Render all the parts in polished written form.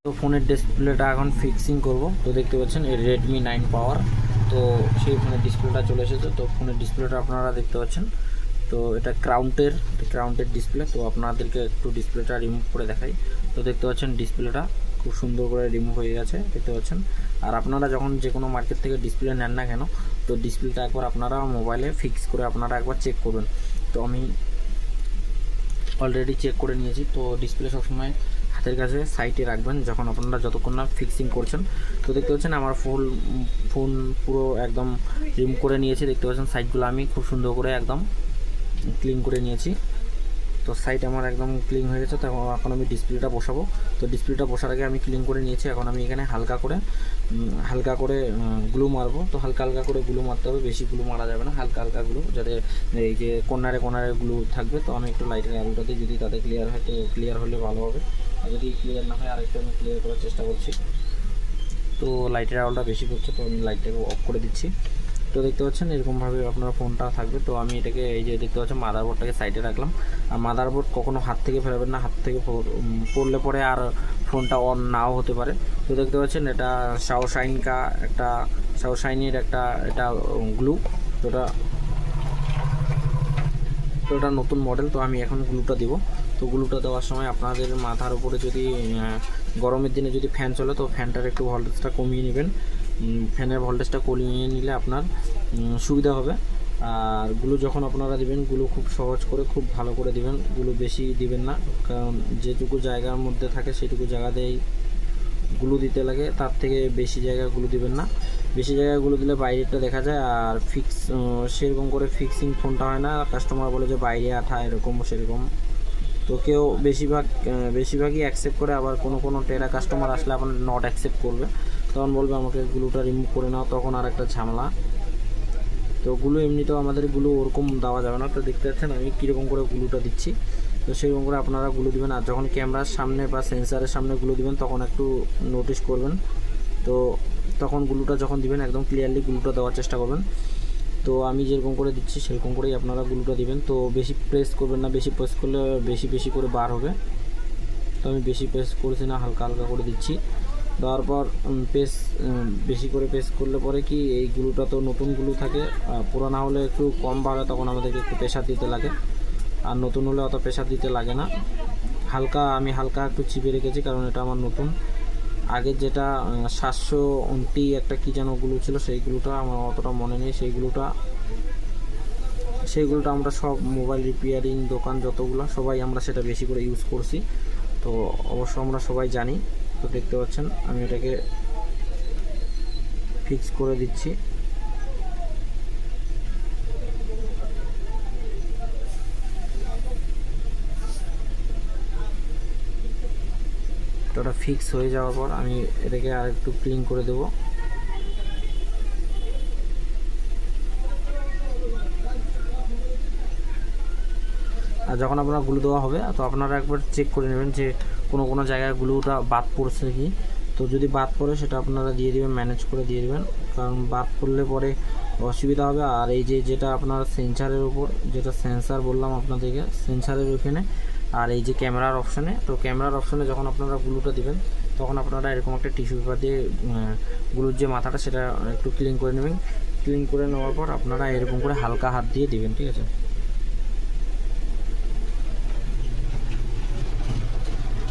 তো ফোনের ডিসপ্লেটা এখন ফিক্সিং করব। তো দেখতে পাচ্ছেন Redmi 9 পাওয়ার, তো সেই ফোনের ডিসপ্লেটা চলে এসেছে। তো ফোনের ডিসপ্লেটা আপনারা দেখতে পাচ্ছেন, তো এটা ক্রাউন্টের ডিসপ্লে। তো আপনাদেরকে একটু ডিসপ্লেটা রিমুভ করে দেখাই। তো দেখতে পাচ্ছেন ডিসপ্লেটা খুব সুন্দর করে রিমুভ হয়ে গেছে, দেখতে পাচ্ছেন। আর আপনারা যখন যে কোনো মার্কেট থেকে ডিসপ্লে নেন না কেন, তো ডিসপ্লেটা একবার আপনারা মোবাইলে ফিক্স করে আপনারা একবার চেক করবেন। তো আমি অলরেডি চেক করে নিয়েছি। তো ডিসপ্লে সবসময় হাতের কাছে সাইডে রাখবেন যখন আপনারা যতক্ষণ না ফিক্সিং করছেন। তো দেখতে পাচ্ছেন আমার ফোন পুরো একদম রিমুভ করে নিয়েছি, দেখতে পাচ্ছেন সাইডগুলো আমি খুব সুন্দর করে একদম ক্লিন করে নিয়েছি। তো সাইড আমার একদম ক্লিন হয়ে গেছে। তো এখন আমি ডিসপ্লেটা বসাবো। তো ডিসপ্লেটা বসার আগে আমি ক্লিন করে নিয়েছি। এখন আমি এখানে হালকা করে গ্লু মারবো। তো হালকা করে গ্লু মারতে হবে, বেশি গ্লু মারা যাবে না, হালকা গ্লু, যাতে এই যে কর্নারে গ্লু থাকবে। তো আমি একটু লাইটের আলোটা দিই, যদি তাতে ক্লিয়ার হয় তো ক্লিয়ার হলে ভালো হবে, আর যদি ক্লিয়ার না হয় আরেকটু আমি ক্লিয়ার করার চেষ্টা করছি। তো লাইটের আলোটা বেশি পড়ছে, তো আমি লাইটটাকে অফ করে দিচ্ছি। তো দেখতে পাচ্ছেন এরকমভাবে আপনার ফোনটা থাকবে। তো আমি এটাকে এই যে দেখতে পাচ্ছেন মাদারবোর্ডটাকে সাইডে রাখলাম। আর মাদারবোর্ড কখনো হাত থেকে ফেরাবেন না, হাত থেকে পড়লে পরে আর ফোনটা অন নাও হতে পারে। তো দেখতে পাচ্ছেন এটা শাওশাইনের একটা এটা গ্লু। তো এটা নতুন মডেল। তো আমি এখন গ্লুটা দিব। তো গ্লুটা দেওয়ার সময় আপনাদের মাথার উপরে যদি গরমের দিনে যদি ফ্যান চলে, তো ফ্যানটার একটু ভোল্টেজটা কমিয়ে নেবেন। ফ্যানের ভোল্টেজটা কমিয়ে নিলে আপনার সুবিধা হবে। আর গ্লু যখন আপনারা দিবেন, গ্লু খুব সহজ করে খুব ভালো করে দিবেন, গ্লু বেশি দিবেন না, কারণ যেটুকু জায়গার মধ্যে থাকে সেটুকু জায়গাতেই গ্লু দিতে লাগে, তার থেকে বেশি জায়গা গ্লু দিবেন না। বেশি জায়গায় গ্লু দিলে বাইরেটা দেখা যায়, আর সেরকম করে ফিক্সিং ফোনটা হয় না। কাস্টমার বলে যে বাইরে আঠা এরকম সেরকম। তো কেউ বেশিরভাগই অ্যাকসেপ্ট করে, আবার কোনো টেরা কাস্টমার আসলে আপনার নট অ্যাকসেপ্ট করবে, তখন বলবে আমাকে গ্লুটা রিমুভ করে নাও, তখন আর একটা ঝামেলা। তো গ্লু এমনিতেও আমাদের গ্লু ওরকম দেওয়া যাবে না। তো দেখতে পাচ্ছেন আমি কীরকম করে গ্লুটা দিচ্ছি। তো সেরকম করে আপনারা গ্লু দিবেন। আর যখন ক্যামেরার সামনে বা সেন্সারের সামনে গ্লু দিবেন তখন একটু নোটিস করবেন। তো তখন গ্লুটা যখন দিবেন একদম ক্লিয়ারলি গ্লুটা দেওয়ার চেষ্টা করবেন। তো আমি যেরকম করে দিচ্ছি সেরকম করেই আপনারা গ্লুটা দিবেন। তো বেশি প্রেস করবেন না, বেশি প্রেস করলে বেশি করে বার হবে। তো আমি বেশি প্রেস করছি না, হালকা করে দিচ্ছি। দেওয়ার পর বেশি করে প্রেস করলে পরে কি এই গ্লুটা তো নতুন গ্লু থাকে, পুরানো হলে একটু কম বাড়ে, তখন আমাদেরকে একটু প্রেশার দিতে লাগে। আর নতুন হলে অত প্রেশার দিতে লাগে না। আমি হালকা একটু চিপে রেখেছি, কারণ এটা আমার নতুন। আগের যেটা 729 একটা কী যেন গ্লু ছিল, সেই গ্লুটা আমার অতটা মনে নেই। সেই গ্লুটা আমরা সব মোবাইল রিপেয়ারিং দোকান যতগুলো সবাই আমরা সেটা বেশি করে ইউজ করছি। তো অবশ্য আমরা সবাই জানি। তো দেখতে পাচ্ছেন আমি এটাকে ফিক্স করে দিচ্ছি। তো ওটা ফিক্স হয়ে যাওয়ার পর আমি এটাকে আর একটু ক্লিন করে দেব। আর যখন আপনার গ্লু দেওয়া হবে, তো আপনারা একবার চেক করে নেবেন যে কোনো জায়গায় গ্লুটা বাদ পড়ছে কি। তো যদি বাদ পড়ে সেটা আপনারা দিয়ে দেবেন, ম্যানেজ করে দিয়ে দেবেন, কারণ বাদ পড়লে পরে অসুবিধা হবে। আর এই যেটা আপনার সেন্সারের উপর যেটা সেন্সার বললাম আপনাদেরকে, সেন্সারের ওখানে আর এই যে ক্যামেরার অপশানে, তো ক্যামেরার অপশানে যখন আপনারা গ্লুটা দিবেন তখন আপনারা এরকম একটা টিস্যু পেপার দিয়ে গ্লুর যে মাথাটা সেটা একটু ক্লিন করে নেবেন। ক্লিন করে নেওয়ার পর আপনারা এরকম করে হালকা হাত দিয়ে দিবেন, ঠিক আছে।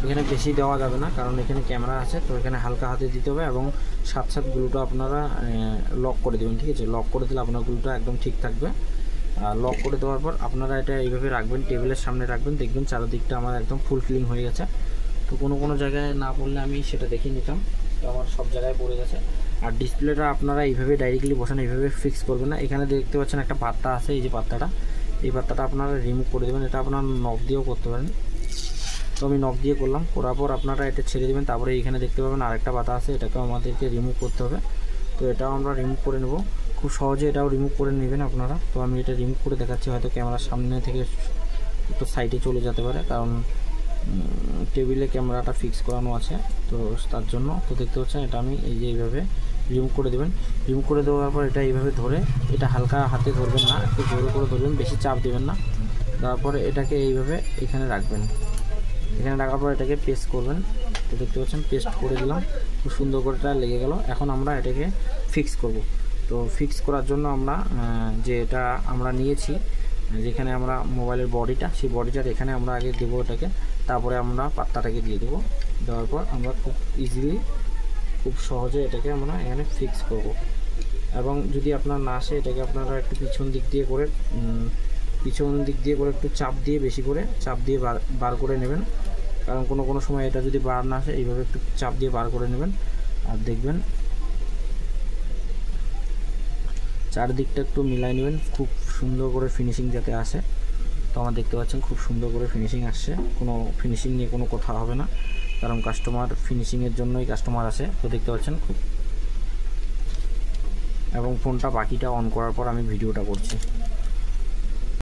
এখানে বেশি দেওয়া যাবে না, কারণ এখানে ক্যামেরা আছে। তো এখানে হালকা হাতে দিতে হবে, এবং সাথে গ্লুটা আপনারা লক করে দেবেন, ঠিক আছে। লক করে দিলে আপনার গ্লুটা একদম ঠিক থাকবে। আর লক করে দেওয়ার পর আপনারা এটা এইভাবে রাখবেন, টেবিলের সামনে রাখবেন, দেখবেন চারিদিকটা আমার একদম ফুল ক্লিন হয়ে গেছে। তো কোনো জায়গায় না পড়লে আমি সেটা দেখিয়ে নিতাম, তো আমার সব জায়গায় পড়ে গেছে। আর ডিসপ্লেটা আপনারা এইভাবে ডাইরেক্টলি বসান, এইভাবে ফিক্স করবেন না। এখানে দেখতে পাচ্ছেন একটা পাত্তা আছে, এই যে এই পাত্তাটা আপনারা রিমুভ করে দেবেন। এটা আপনারা নখ দিয়েও করতে পারেন। তো আমি নখ দিয়ে করলাম, করার পর আপনারা এটা ছেড়ে দেবেন। তারপরে এখানে দেখতে পাবেন আরেকটা পাতা আছে, এটাকেও আমাদেরকে রিমুভ করতে হবে। তো এটাও আমরা রিমুভ করে নেব, খুব সহজে এটাও রিমুভ করে নেবেন আপনারা। তো আমি এটা রিমুভ করে দেখাচ্ছি, হয়তো ক্যামেরার সামনে থেকে একটু সাইডে চলে যেতে পারে, কারণ টেবিলে ক্যামেরাটা ফিক্স করানো আছে, তো তার জন্য। তো দেখতে পাচ্ছেন এটা আমি এই যে এইভাবে রিমুভ করে দেবেন। রিমুভ করে দেওয়ার পর এটা এইভাবে ধরে, এটা হালকা হাতে ধরবেন না, একটু জোরে করে ধরবেন, বেশি চাপ দেবেন না। তারপরে এটাকে এইভাবে এখানে রাখবেন। এখানে রাখার পর এটাকে প্রেস করবেন। তো দেখতে পাচ্ছেন পেস্ট করে দিলাম, খুব সুন্দর করে এটা লেগে গেল। এখন আমরা এটাকে ফিক্স করব। তো ফিক্স করার জন্য আমরা যে এটা আমরা নিয়েছি, যেখানে আমরা মোবাইলের বডিটা, সেই বডিটার এখানে আমরা আগে দেবো এটাকে, তারপরে আমরা পাত্তাটাকে দিয়ে দেবো। দেওয়ার পর আমরা খুব ইজিলি, খুব সহজে এটাকে আমরা এখানে ফিক্স করব। এবং যদি আপনার না আসে, এটাকে আপনারা একটু পিছন দিক দিয়ে করে একটু চাপ দিয়ে, বেশি করে চাপ দিয়ে বার করে নেবেন। কারণ কোনো সময় এটা যদি বার না আসে, এইভাবে একটু চাপ দিয়ে বার করে নেবেন, আর দেখবেন চারদিকটা একটু মিলাই নেবেন, খুব সুন্দর করে ফিনিশিং যাতে আসে। তো আমার দেখতে পাচ্ছেন খুব সুন্দর করে ফিনিশিং আসছে, কোনো ফিনিশিং নিয়ে কোনো কথা হবে না, কারণ কাস্টমার ফিনিশিংয়ের জন্যই কাস্টমার আসে। তো দেখতে পাচ্ছেন খুব, এবং ফোনটা বাকিটা অন করার পর আমি ভিডিওটা করছি।